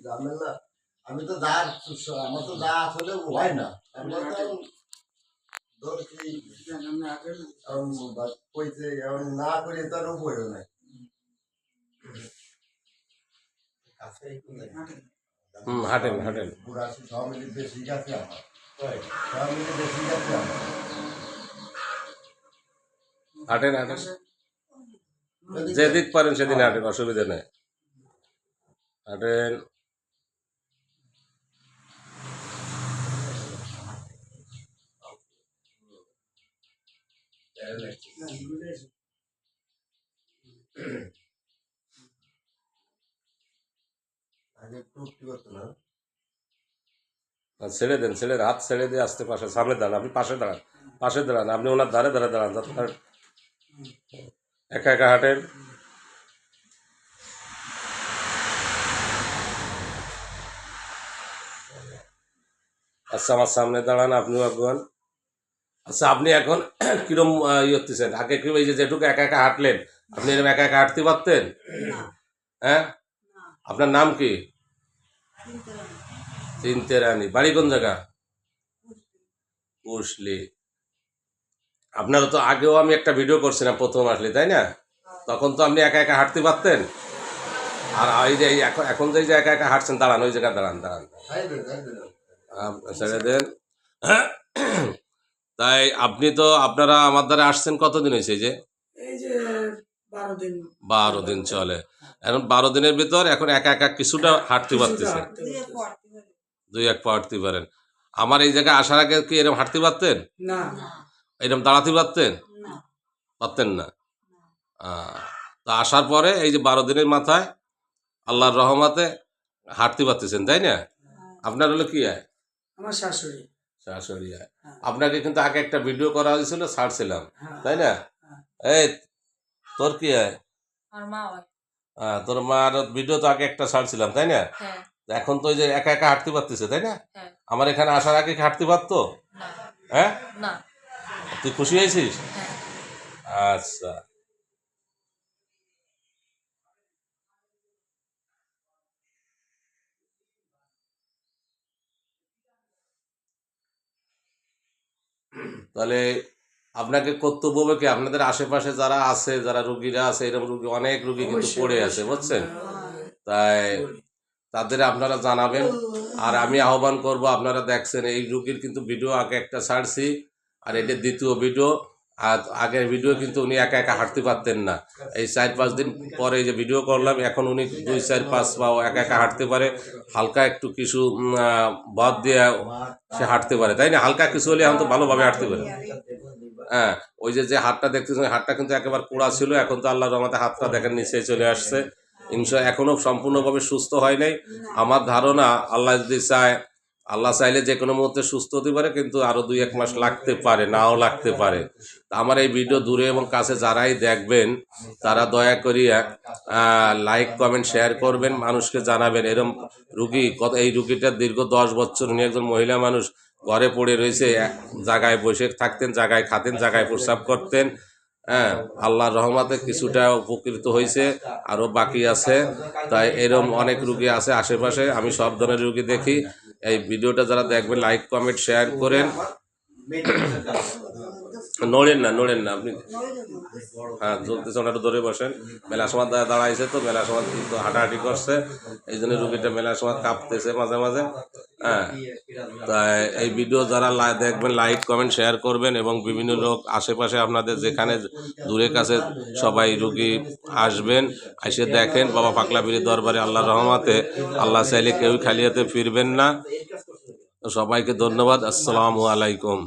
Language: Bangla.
জানেন না আমি তো যা আমার তো যা আসলে হয় না আমরা তো ধরছি কইছে এখন না করে তার উপায় নাই হাঁটেন হাঁটেন বুড়াশি সব মিলে বেশি গেছে আমার সব মিলে বেশি গেছে আমার হাঁটেন হাঁটেন যেদিক পারেন সেদিন হাঁটেন, অসুবিধা নেই, হাঁটেন। ছেড়ে দেন, ছেড়ে হাত ছেড়ে দিয়ে আসতে পাশে সামনে দাঁড়ান, আপনি পাশে দাঁড়ান, পাশে দাঁড়ান, আপনি ওনার ধারে ধারে দাঁড়ান, একা একা হাঁটেন। আচ্ছা আমার সামনে দাঁড়ান, আপনিও আগুয়ান। আচ্ছা আপনি এখন কিরম ইয়ে হতেছেন? আগে কি ওই যে যেটুকু একা একা হাঁটলেন, আপনি এরকম একা একা হাঁটতে পারতেন? হ্যাঁ, আপনার নাম কি? চিনতে রানী। বাড়ি কোন জায়গা? কুশলি। আপনারা তো আগেও আমি একটা ভিডিও করছিলাম প্রথম আসলে, তাই না? তখন তো আপনি একা একা হাঁটতে পারতেন। আর এই যে এখন যে একা একা হাঁটছেন, দাঁড়ান, ওই জায়গায় দাঁড়ান, দাঁড়ান, ছেড়ে দেন। তাই আপনি তো আপনারা আমার দ্বারা আসছেন কতদিন হয়েছে? যে 12 দিন চলে। এখন 12 দিনের ভিতর এখন একা একা কিছুটা হাঁটতে পারতেছে, 2-1 পা হাঁটতে পারেন। আমার এই জায়গায় আসার আগে কি এরকম হাঁটতে পারতেন? না। এরকম দাঁড়াতে পারতেন? পারতেন না। তো আসার পরে এই যে 12 দিনের মাথায় আল্লাহর রহমতে হাঁটতে পারতেছেন, তাই না? আপনার হলো কি হয়? আমার শাশুড়ি। শাশুড়ি হয়। আপনাকে কিন্তু আগে একটা ভিডিও করা হয়েছিল, ছাড়ছিলাম, তাই না? এই তোর কি হয়? তোর মার ভিডিও তো আগে একটা ছাড়ছিলাম, তাই না? এখন তো ওই যে একা একা হাঁটতে পারতেছে, তাই না? আমার এখানে আসার আগে কি হাঁটতে পারতো? হ্যাঁ, তুই খুশি হয়েছিস? আচ্ছা, তাহলে আপনাকে কর্তব্য হবে কি, আপনাদের আশেপাশে যারা আছে, যারা রুগীরা আছে, এরকম রুগী অনেক রুগী কিন্তু পড়ে আছে, বুঝছেন? তাই তাদের আপনারা জানাবেন। আর আমি আহ্বান করব, আপনারা দেখছেন এই রুগীর কিন্তু ভিডিও আগে একটা ছাড়ছি, আর এটা দ্বিতীয় ভিডিও। আর আগের ভিডিও কিন্তু উনি একা একা হাঁটতে পারতেন না। এই 4-5 দিন পরে যে ভিডিও করলাম, এখন উনি 2-4-5 পাও একা একা হাঁটতে পারে। হালকা একটু কিছু বাদ দিয়ে সে হাঁটতে পারে, তাই না? হালকা কিছু হলে এখন তো ভালোভাবে হাঁটতে পারে। হ্যাঁ, ওই যে হাতটা দেখতেছেন, হাতটা কিন্তু একেবারে পোড়া ছিল, এখন তো আল্লাহর রহমতে হাতটা দেখেন নিচে চলে আসছে। এখনো সম্পূর্ণভাবে সুস্থ হয় নাই। আমার ধারণা আল্লাহ যদি চায়, আল্লাহ চাইলে যে কোনো মুহূর্তে সুস্থ হতে পারে, কিন্তু আরো 2-1 মাস লাগতে পারে, নাও লাগতে পারে। আমার এই ভিডিও দূরে এবং কাছে যারাই দেখবেন, তারা দয়া করিয়া লাইক কমেন্ট শেয়ার করবেন, মানুষকে জানাবেন। এরকম রুগী এই রুগীটা দীর্ঘ 10 বছর, উনি একজন মহিলা মানুষ, ঘরে পড়ে রয়েছে, জায়গায় বসে থাকতেন, জায়গায় খাতেন, জায়গায় প্রস্রাব করতেন। হ্যাঁ, আল্লাহর রহমতে কিছুটা উপকৃত হয়েছে, আরও বাকি আছে। তাই এরকম অনেক রুগী আছে আশেপাশে, আমি সব ধরনের রুগী দেখি। এই ভিডিওটা যারা দেখবেন, লাইক কমেন্ট শেয়ার করেন। নড়েন না আপনি, হ্যাঁ চলতেছে, ওনাটা ধরে বসেন। মেলা সময় দাঁড়াইছে, তো মেলা সময় কিন্তু হাঁটাহাঁটি করছে, এই জন্য রুগীটা মেলা সময় কাঁপতেছে মাঝে মাঝে। হ্যাঁ, তাই এই ভিডিও যারা দেখবেন, লাইক কমেন্ট শেয়ার করবেন, এবং বিভিন্ন লোক আশেপাশে আপনাদের যেখানে দূরে কাছে সবাই রুগী আসবেন, এসে দেখেন। বাবা পাগলা পীরের দরবারে আল্লাহর রহমতে আল্লাহ চাইলে কেউই খালি হাতে ফিরবেন না। সবাইকে ধন্যবাদ। আসসালামু আলাইকুম।